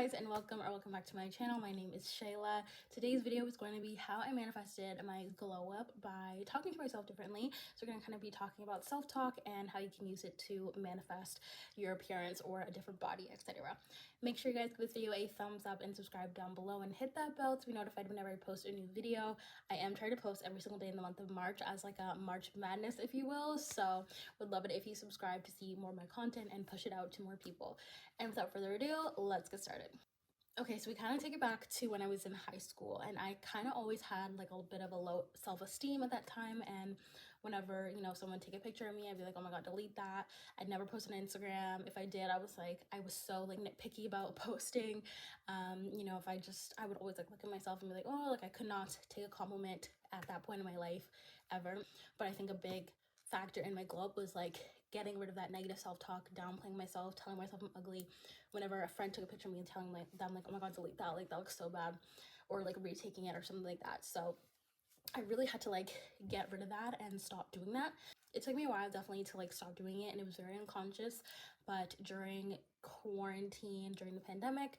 guys, and welcome back to my channel. My name is Shayla. Today's video is going to be how I manifested my glow up by talking to myself differently. So we're going to kind of be talking about self-talk and how you can use it to manifest your appearance or a different body, etc. Make sure you guys give this video a thumbs up and subscribe down below and hit that bell to be notified whenever I post a new video. I am trying to post every single day in the month of March as like a March Madness, if you will. So would love it if you subscribe to see more of my content and push it out to more people. And without further ado, let's get started. Okay, so we kind of take it back to when I was in high school, and I kind of always had like a bit of a low self-esteem at that time. And whenever, you know, someone take a picture of me, I'd be like, oh my god, delete that. I'd never post on Instagram. If I did, I was so like nitpicky about posting. You know, I would always like look at myself and be like, oh, like I could not take a compliment at that point in my life ever. But I think a big factor in my glow up was like getting rid of that negative self-talk, downplaying myself, telling myself I'm ugly. Whenever a friend took a picture of me and telling them like, oh my god, delete that, like that looks so bad, or like retaking it or something like that. So I really had to like get rid of that and stop doing that. It took me a while definitely to like stop doing it, and it was very unconscious. But during quarantine, during the pandemic,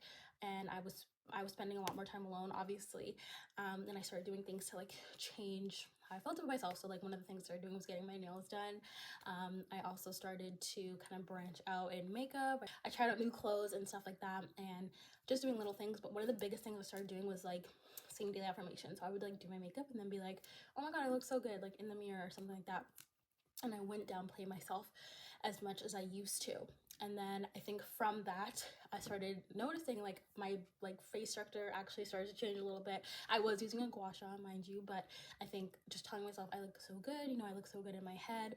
and I was spending a lot more time alone, obviously, and I started doing things to like change how I felt about myself. So like one of the things I started doing was getting my nails done. I also started to kind of branch out in makeup. I tried out new clothes and stuff like that, and just doing little things. But one of the biggest things I started doing was like saying daily affirmations. So I would like do my makeup and then be like, oh my god, I look so good, like in the mirror or something like that. And I wouldn't downplay myself as much as I used to. And then I think from that, I started noticing like my like face structure actually started to change a little bit. I was using a gua sha, mind you, but I think just telling myself I look so good, you know, I look so good in my head,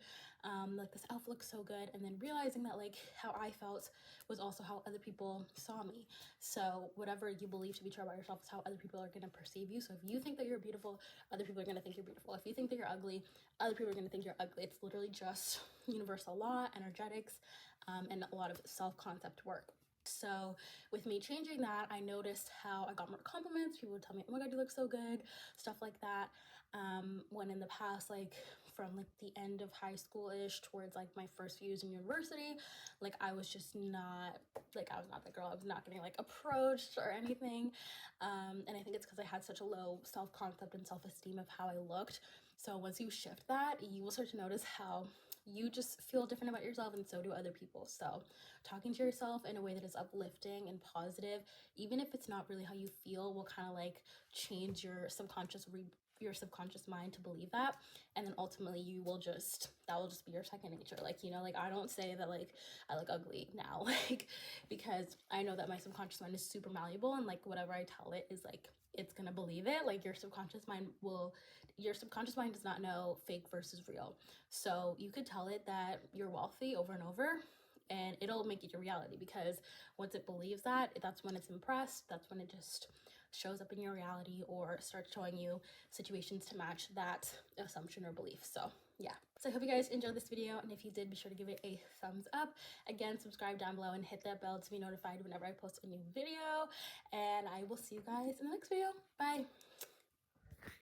like this outfit looks so good, and then realizing that like how I felt was also how other people saw me. So whatever you believe to be true about yourself is how other people are going to perceive you. So if you think that you're beautiful, other people are going to think you're beautiful. If you think that you're ugly, other people are going to think you're ugly. It's literally just universal law, energetics, and a lot of self-concept work. So with me changing that, I noticed how I got more compliments. People would tell me, oh my god, you look so good, stuff like that. When in the past, like from like the end of high school-ish towards like my first few years in university, like I was just not, like I was not the girl. I was not getting like approached or anything. And I think it's because I had such a low self-concept and self-esteem of how I looked. So once you shift that, you will start to notice how you just feel different about yourself, and so do other people. So talking to yourself in a way that is uplifting and positive, even if it's not really how you feel, will kind of like change your subconscious mind to believe that. And then ultimately that will just be your second nature. Like, you know, like I don't say that like I look ugly now, like, because I know that my subconscious mind is super malleable, and like whatever I tell it is like it's gonna believe it. Like your subconscious mind does not know fake versus real. So you could tell it that you're wealthy over and over, and it'll make it your reality, because once it believes that, that's when it's impressed. That's when it just shows up in your reality or starts showing you situations to match that assumption or belief. So yeah, so I hope you guys enjoyed this video, and if you did, be sure to give it a thumbs up. Again, subscribe down below and hit that bell to be notified whenever I post a new video, and I will see you guys in the next video. Bye.